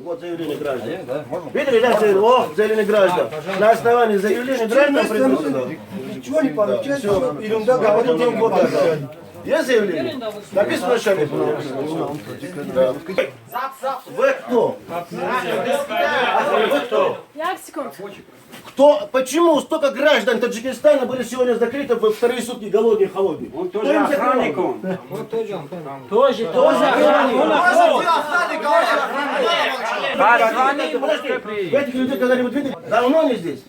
Вот заявление граждан. Видели, да, заявление граждан. На основании заявления граждан придут. Ничего не получается, ерунда говорит, деньги вот. Есть заявление? Написано шаги. Вы кто? Вы кто? Кто? Почему столько граждан Таджикистана были сегодня закрыты во вторые сутки голодные, холодные? Он тоже охранник, он. Тоже охранник. Вы этих людей когда-нибудь видели? Давно не здесь?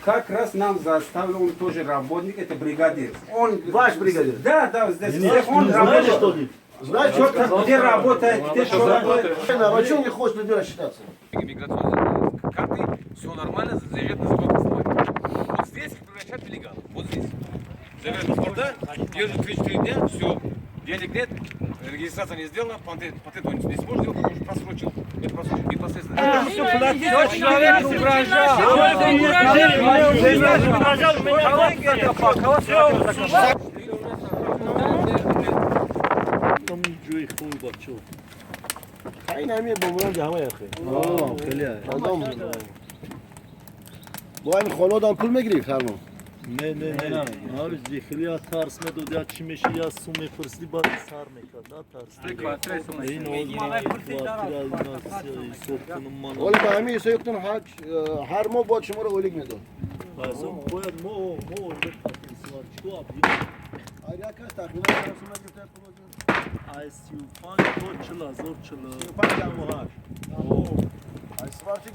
Как раз нам заставил, он тоже работник, это бригадир. Он Ваш бригадир? Да, здесь. Он Знаете, работает. что ли? Знаете, Где работает, где что работает. а почему не хочет людей рассчитаться? Миграционные карты, все нормально, заезжают на завод основания. Вот здесь их превращают в нелегал. Вот здесь. Заезжают на паспорта, держат 3-4 дня, все, денег нет, регистрация не сделана, патент он не сможет сделать, потому что просрочил. Это просрочил непосредственно. Человек угрожал. این همه بمران جمعه اخی خیلی آدم با این خلودان پول میگیری فرمون نه abi zikriya ters me do ya çimeşi ya su me fırslı bak sar me kadar ters این سوختنم من ولی به همه ایسا یکتون هر ماه باید شما رو اولیگ میدون lazım koyar mo orada tatlısı var çıkı abi آریا کس تقریبا درسو مگیفته پول ay siufan zor çıla پنج جمعه هاش ay سفارچی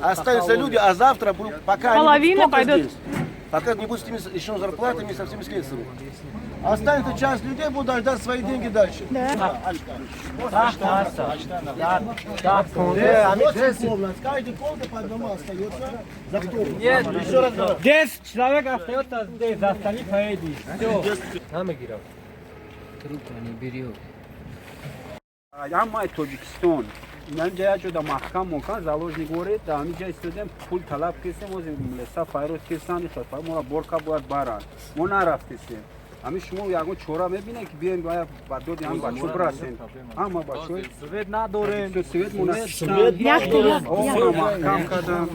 Останутся люди, а завтра, пока половина пойдет. Пока не будет с теми еще зарплатами, со всеми средствами. Останется часть людей, будут ждать свои деньги дальше. Да. Каждый полка по одному остается. За кто? Нет, еще раз говорю. 10 человек остается здесь, за остальных поедешь. Все. Намегирал. Трубку не берет. Ямай Тоджикистон. اینجا جدا محکم مکان زالوجنی گوره در اینجا استودیم پول طلب کردیم از ملسا فایروت کردن خواهد ما را برکا باید بارن ما نرفتیم اما شما یکم چورا میبینید که بیاین باید با دو دیگه بچه برسیم اما بچه سوید نداریم سوید مونه Як-то اون محکم کردم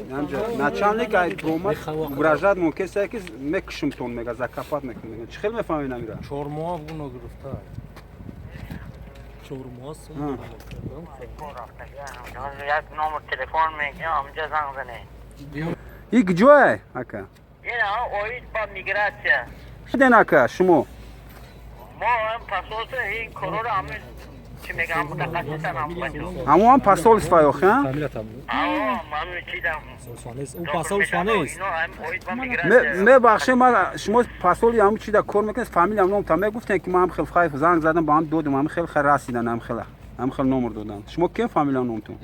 اینجا نچانلیک ای برومت گراجات ممکنه که میکشم تون میگه زکافات میکنه چه خیلی میفهمین امیرا چورموها بونو گرفته çorumaz یک نمبر تلفن میگم آمجا زنگ زنه این کجاه اکا این اوید با میگراتیا شدن اکا شما ما هم پاسوس این کرور همین چی میگم متخصصم هم بچو همون هم پاسول استفاده خیلی آه من چیدم او پاسول سوانه است اینا هم اوید با میگراتیا می بخشه ما شما پاسولی هم چی در کار میکنید فامیل هم نام تمام گفتن که ما هم خیلی خایف زنگ زدم با هم دادم هم خیلی رسیدن هم خیلی نمر دادن شما کی فامیل هم نامتون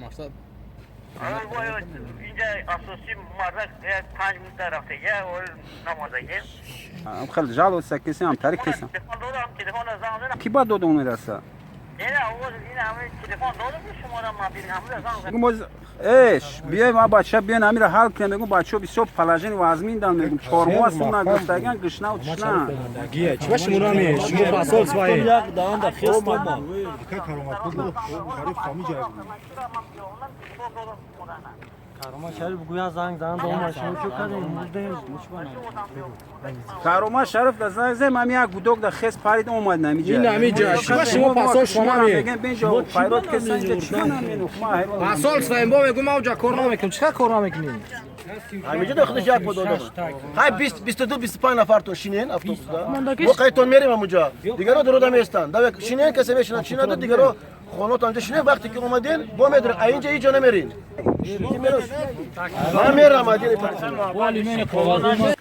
اینجا اساسی مرد 5 منت رفته یه اول نمازه هم خیلی جالب است کسی هم تاریخ کسی تلفن دادم تلفن زنگ زدم کی بعد دادم میرسه این اول این همه تلفن دادم شما را ما ببینم زنگ زدم میگم ایش بیایم ما بچه بیان امیر حال کنیم میگم بچه بسیار پلاژن وازمین دارن میگم چهارمو است اون نگفتگان گشنه و تشنه گیه چه شما نمی شما پاسول سوای yak dağın da xest ama کارما شریف گویا زنگ زدن دو ماشین چو کردیم بودیم کاروما شرف در زنگ زم هم یک گودک در خس پارید اومد نمیجا این نمیجا شما پاسول شما نمی میگن بینجا فایروت کسان که چیکار نمیکنه پاسول سوایم با میگم اوجا کار نمیکنم چیکار کار نمیکنیم همینجا داخلش یک بود دادم های 22 25 نفر تو شینین افسوسدا ما قایتون میریم اونجا دیگه رو درود میستن دا شینین کسی بشینن شینن دیگه رو خونات اونجا شینین وقتی که اومدین با میدر اینجا هیچ جا نمیرین من میرم ادین والی من پروازم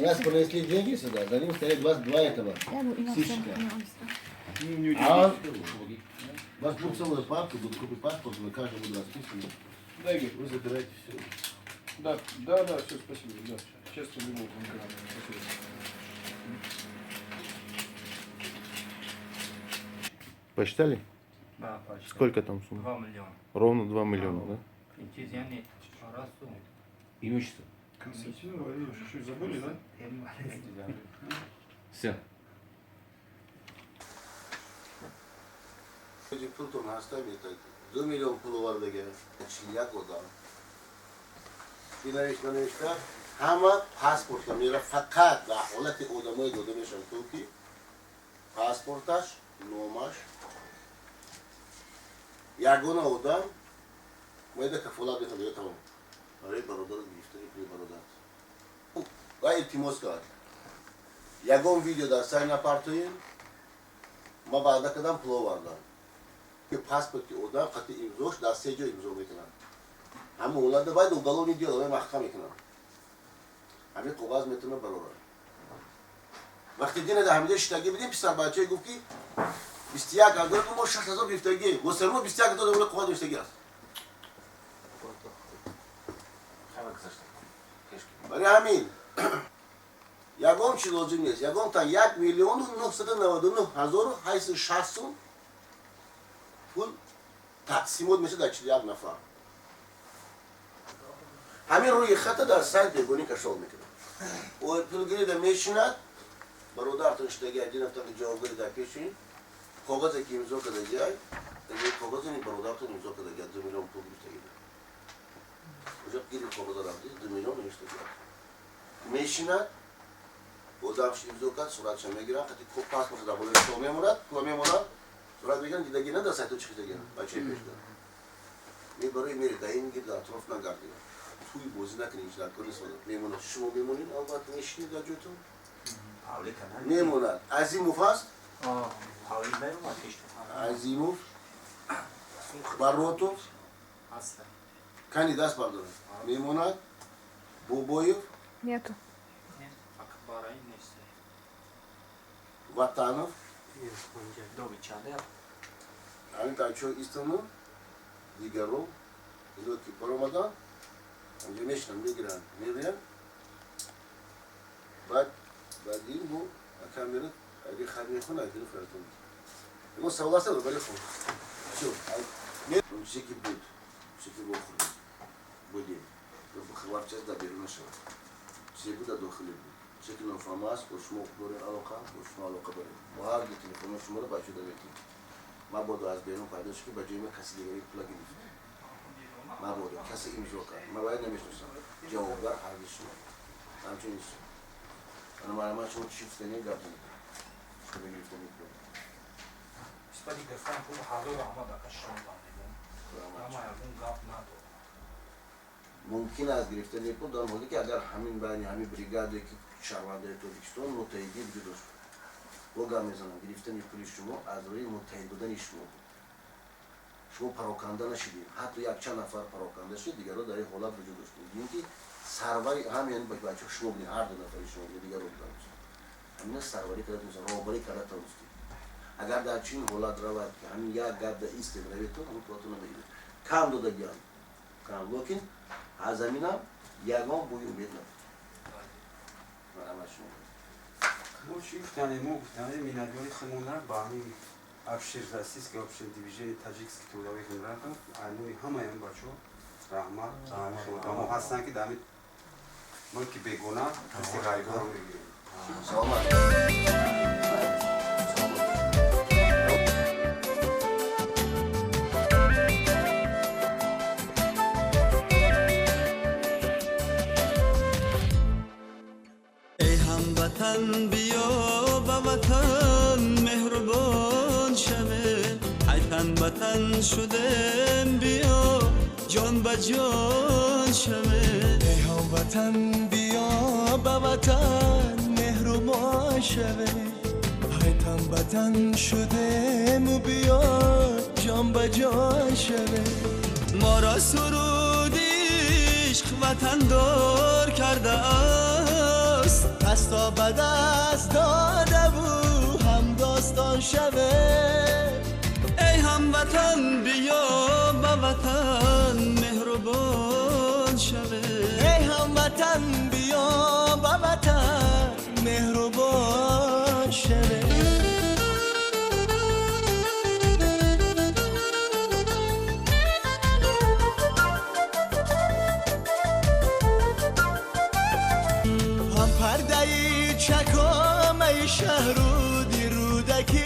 Раз принесли деньги сюда, за ним стоит вас два этого. Сыщика. А вас будет целая папка, будут купить паспорт, вы каждый будет расписан. Вы забираете все. Да, все, спасибо. Да. Посчитали? Да, почти. Сколько там сумма? 2 миллиона. Ровно 2 миллиона, да? Интересно, раз сумму. Имущество. Константин Валерьевич, чуть забыли, да? Все. Pul to hasta mıydı? 2 milyon pulu var da gene. Çilyak o da. Finaliste ama pasportla mera fakat la olati odamı dodamışım Türkiye. Pasportaş, nomaş. Yagona odam. Mıydı kafola bir tabii tamam. Arayı barodan gifteri bir barodan. Gayet Timoska. Yagon videoda sen yapartıyın. Ma bağda kadar pulu vardı. Pasport oda katı imzoş da seco imzo mekinan. Ama onlarda bayda ugaloni diyor ve mahkam mekinan. Abi kovaz metine barora. Vakti dine de hamide iştagi bidin pisar bahçeye gufki bistiya kadar bu moş hazır biftagi. Bu sermo bistiya kadar böyle kovaz biftagi. Bari amin. Yagon çilozunuz. Yagon ta 1 milyonu 999 haysı şahsın pul taksimot میشه در 41 نفر همین روی خط در سایت بگونی کشول میکنه و پولگیری در میشند برادرتون اشتگی ادین افتاقی جوابگری در پیشین کاغذ که امضا کرده جای دیگه کاغذ این برادرتون امضا کرده جای 2 میلیون پول گرفتگی اونجا گیری کاغذ رفتی 2 میلیون اشتگی میشند بودمش امضا کرد صورتش میگیرن خطی خوب پاس مصدا بوده تو میموند Sonra bir gün gidegine de sayto çıkacak yani. Açayım peşte. Ne böyle meri dayın gibi atrofuna gardiyo. Tuy bozuna kınıçlar konuşmadı. Memnun şu memnunun albat ne işini de götüm. Memnun. Azimov has. Azimov. Barotov. Kandidat pardon. Memnun. Boboyev. Нету. Vatanov. Ani tanço İstanbul, Digaro, İloki Paromadan, önce meşran bir giren nereye? Bak değil bu kameranın bir xarmiyetini aydın fırlatın. Ama savlasa da böyle fırlat. Şu, ne? Bu şekil bu, şekil bu fırlat. Bu değil. Bu xabarçaz da bir nasıl? Şekil da dokulu. Şekil informasyonu, koşma okları aloka, koşma aloka böyle. Bu her bir telefonu şumarı başında bekliyor. ما بود از بیرون پیداش که بجای من کسی دیگری پول گرفت. ما بود کسی امضا کرد. ما باید نمیشناسم. جوابدار حرفش شد. همچنین است. من شما شیفت نگردم. شما گرفتم میکنم. اسپری گفتم پول حاضر آمد کشان دادیم. اما اون گپ نداره. ممکن است گرفتن پول در حالی که اگر همین بانی همین بریگادی که شهروندای تاجیکستان متحدی وجود داشت. Boga میزنم گرفتن پول شما از روی متحد بودن شما پراکنده نشدید حتی یک چند نفر پراکنده شد دیگر رو در این حالت وجود داشت میگیم که سروری همین بچه شما بودین هر دو نفر شما بودین دیگر رو بودن همین سروری کرده میزن روبری کرده تونستی اگر در چین حالت رود که همین یک گرد ایست روید تو همون تو نمیگید کم داده بیان کم لیکن از زمینم یگان بوی امید نبود ما چی گفتن ما گفتن مینادیون خمونر با همین افشیر راسیس که افشیر دیویژه تاجیکس که تولاوی کنند اینوی همه این بچو رحمت خدا ما هستن که دامید ملکی بگونا کسی غریبه رو میگیریم وطن بیا با وطن مهربان شوه ای تن وطن شدم بیا جان با جان شوه ای هموطن بیا با وطن مهربان شوه ای تن وطن شدم بیا جان با جان شوه ما را سرود عشق وطن دار کرده است پس تا به دست داده بود هم داستان شوه ای هموطن بیا به وطن مهربان شوه ای هموطن بیا شکام ای شهرودی رودکی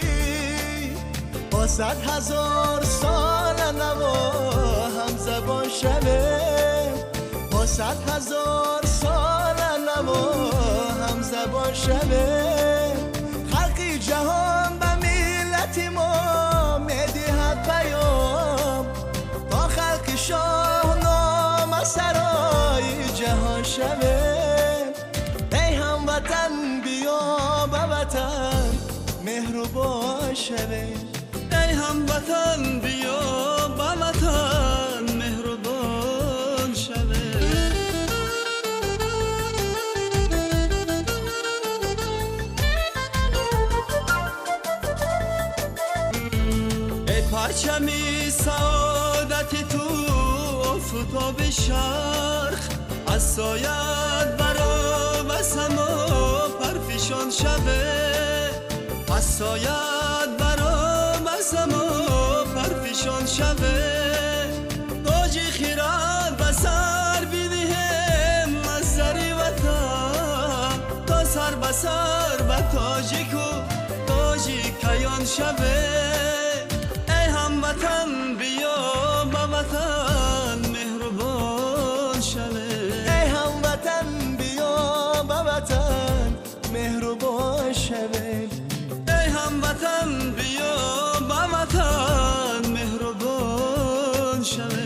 با 100,000 سال نوا هم زبان شوه با 100,000 سال نوا هم زبان شوه خلقی جهان به ملت ما میدهد پیام تا خلق شاهنامه سرای جهان شوه ای هموطن بیا به وطن مهربان شوه ای هموطن بیا به وطن مهربان شوه ای پرچمی سعادت تو آفتاب شرق از سایت برا و سما پرفشان شوه از سایت برا و سما پرفشان شوه تاج خیرات و سر بینیم از سری وطن تا سر به سر و تاجی کو تاجی کیان شوه ای هموطن بیا به وطن مهربان شوه ای هموطن بیا به وطن مهربان شوه ای هموطن بیا به وطن مهربان شوه